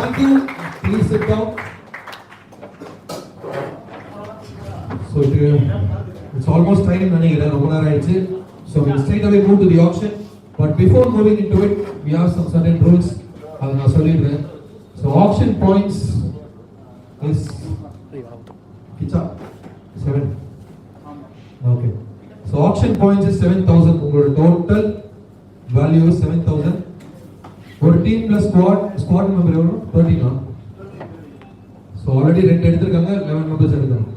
thank you. Please sit down. So it's almost time. So we'll straight away move to the auction. But before moving into it, we have some certain rules. So auction points is 7. Okay. So auction points is 7,000. Total value is 7,000. ஒரு team plus squad member எவ்வளவு 13. So already ரெண்டு எடுத்துருக்காங்க, 11 members எடுக்கணும்.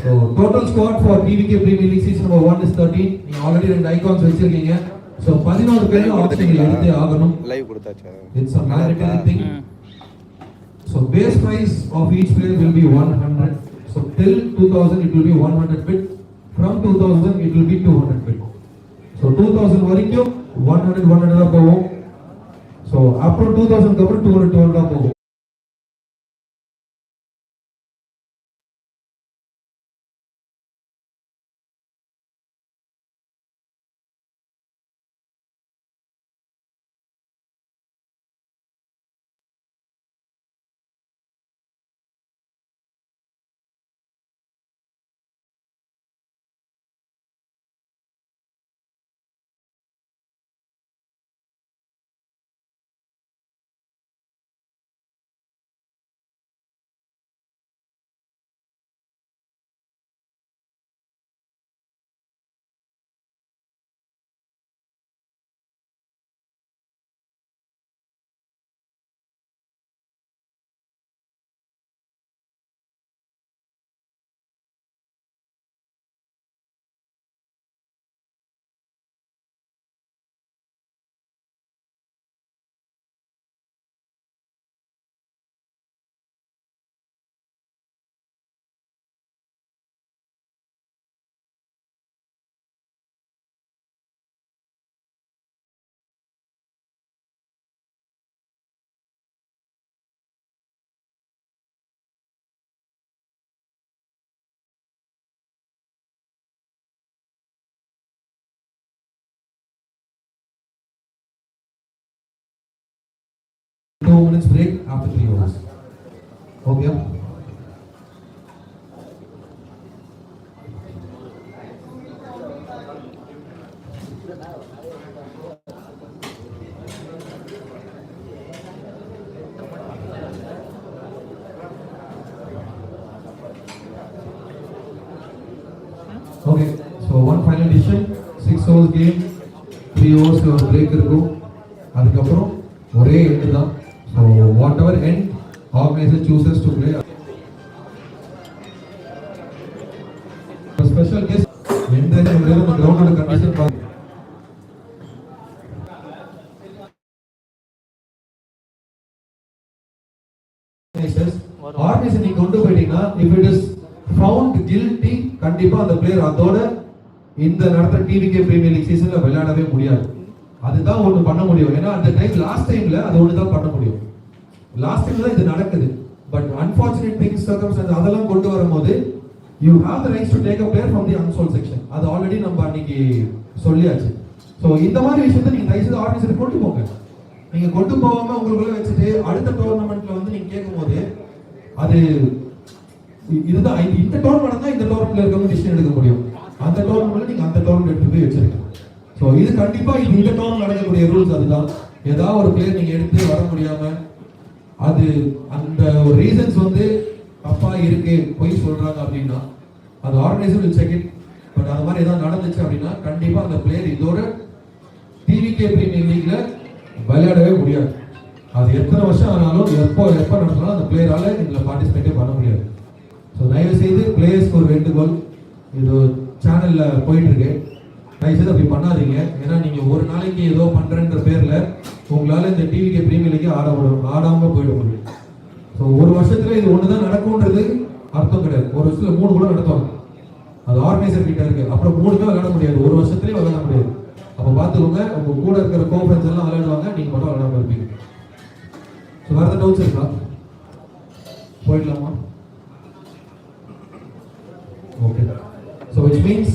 So total squad for TVK Premier League season number 1 is 13. நீங்க already ரெண்டு icons வச்சிருக்கீங்க. So 11 பேர் ஆப்ஷன்ல எடுத்தே ஆகணும். லைவ் கொடுத்தாச்சு. It's a mandatory thing. So base price of each player will be 100. So till 2000 it will be 100 bid. From 2000 it will be 200 bid. So 2000 வரைக்கும் 100 தான் போகும். So அப்புறம் 2000 க்கு அப்புறம் 200 தான் போகும். Two minutes break after 3 hours. Okay. Okay. So one final decision. 6 hours game. 3 hours break இருக்கும். அதுக்கப்புறம் ஒரே எண்டு தான். So whatever end organizer chooses to play. A special guest எந்த இந்த கிரவுண்டோட கண்டிஷன் பாருங்க. ஆர்கனைசேஷன் நீங்க கொண்டு போயிட்டீங்கன்னா if it is found guilty கண்டிப்பா அந்த பிளேயர் அதோட இந்த நடத்துற டிவிகே பிரீமியர் லீக் சீசன்ல விளையாடவே முடியாது. அதுதான் ஒண்ணு பண்ண முடியும். ஏன்னா அந்த டைம் லாஸ்ட் டைம்ல அது ஒண்ணு தான் பண்ண முடியும். லாஸ்ட் டைம்ல தான் இது நடக்குது. பட் அன்பார்ச்சுனேட் திங்ஸ் சர்க்கம்ஸ்டன்ஸ் அதெல்லாம் கொண்டு வரும்போது you have the rights to take a player from the unsold section. அது ஆல்ரெடி நம்ம அன்னைக்கு சொல்லியாச்சு. சோ இந்த மாதிரி விஷயத்தை நீங்க தயவுசெய்து ஆர்கனைசர் கொண்டு போங்க. நீங்க கொண்டு போகாம உங்களுக்குள்ள வச்சுட்டு அடுத்த டோர்னமெண்ட்ல வந்து நீங்க கேட்கும்போது அது இதுதான் இந்த டோர்னமெண்ட் தான் இந்த டோர்னமெண்ட்ல இருக்கவங்க டிசிஷன் எடுக்க முடியும். அந்த டோர்னமெண்ட்ல நீங்க அந்த டோர்னமெண்ட் எடுத்து போய் வச்சிருக்கீங்க. சோ இது கண்டிப்பா இந்த டோர்னமெண்ட் நடக்கக்கூடிய ரூல்ஸ் அதுதான். ஏதாவது ஒரு பிளேயர் நீங்க எடுத்து வர முடியாம அது அந்த ஒரு ரீசன்ஸ் வந்து தப்பா இருக்கு போய் சொல்றாங்க அப்படின்னா அது organiser will check it. But அந்த மாதிரி ஏதாவது நடந்துச்சு அப்படின்னா கண்டிப்பா அந்த பிளேயர் இதோட டிவிகே பிரீமியர் லீக்ல விளையாடவே முடியாது. அது எத்தனை வருஷம் ஆனாலும் எப்போ நடந்தாலும் அந்த பிளேயரால இதுல பார்ட்டிசிபேட்டே பண்ண முடியாது. ஸோ தயவு செய்து பிளேயர்ஸ்க்கு ஒரு வேண்டுகோள், இது சேனல்ல போயிட்டு இருக்கு, தயவு செய்து அப்படி பண்ணாதீங்க. ஏன்னா நீங்க ஒரு நாளைக்கு ஏதோ பண்றேன்ற பேர்ல உங்களால இந்த டிவிகே பிரீமியர் லீக் ஆடாம போயிட முடியும். ஸோ ஒரு வருஷத்துல இது ஒண்ணுதான் நடக்கும்ன்றது அர்த்தம் கிடையாது. ஒரு வருஷத்துல 3 கூட நடத்துவாங்க. அது ஆர்கனைசர் கிட்ட இருக்கு. அப்புறம் 3 தான் விளையாட முடியாது, ஒரு வருஷத்துலயே விளையாட முடியாது. அப்ப பாத்துக்கோங்க, உங்க கூட இருக்கிற கோஃபரன்ஸ் எல்லாம் விளையாடுவாங்க, நீங்க மட்டும் விளையாடாம இருப்பீங்க. ஸோ வேற ஏதாவது டவுட்ஸ் இருக்கா? போயிடலாமா? ஓகே. So which means